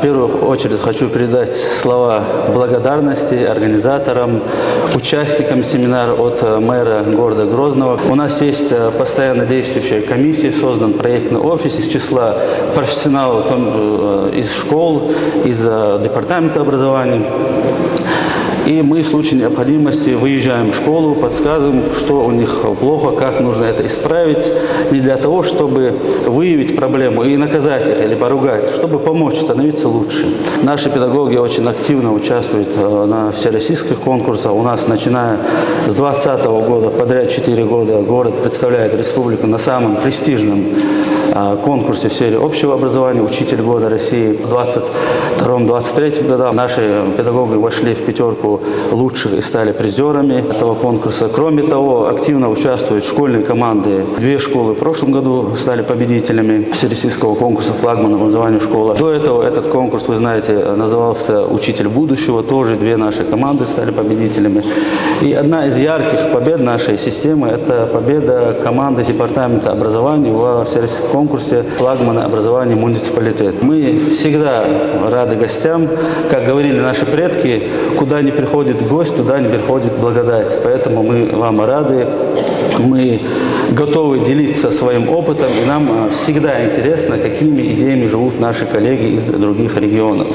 В первую очередь хочу передать слова благодарности организаторам, участникам семинара от мэра города Грозного. У нас есть постоянно действующая комиссия, создан проектный офис из числа профессионалов из школ, из департамента образования. И мы в случае необходимости выезжаем в школу, подсказываем, что у них плохо, как нужно это исправить. Не для того, чтобы выявить проблему и наказать их или поругать, чтобы помочь становиться лучше. Наши педагоги очень активно участвуют на всероссийских конкурсах. У нас, начиная с 2020 года, подряд 4 года, город представляет республику на самом престижном конкурсе в сфере общего образования «Учитель года России». В 2022-2023 годах наши педагоги вошли в пятерку лучших и стали призерами этого конкурса. Кроме того, активно участвуют школьные команды. 2 школы в прошлом году стали победителями всероссийского конкурса «Флагман образования школа». До этого этот конкурс, вы знаете, назывался «Учитель будущего». Тоже 2 наши команды стали победителями. И одна из ярких побед нашей системы – это победа команды департамента образования во всероссийском конкурсе «Флагмана образования муниципалитет». Мы всегда рады гостям. Как говорили наши предки, куда ни приходит гость, туда не приходит благодать. Поэтому мы вам рады, мы готовы делиться своим опытом, и нам всегда интересно, какими идеями живут наши коллеги из других регионов.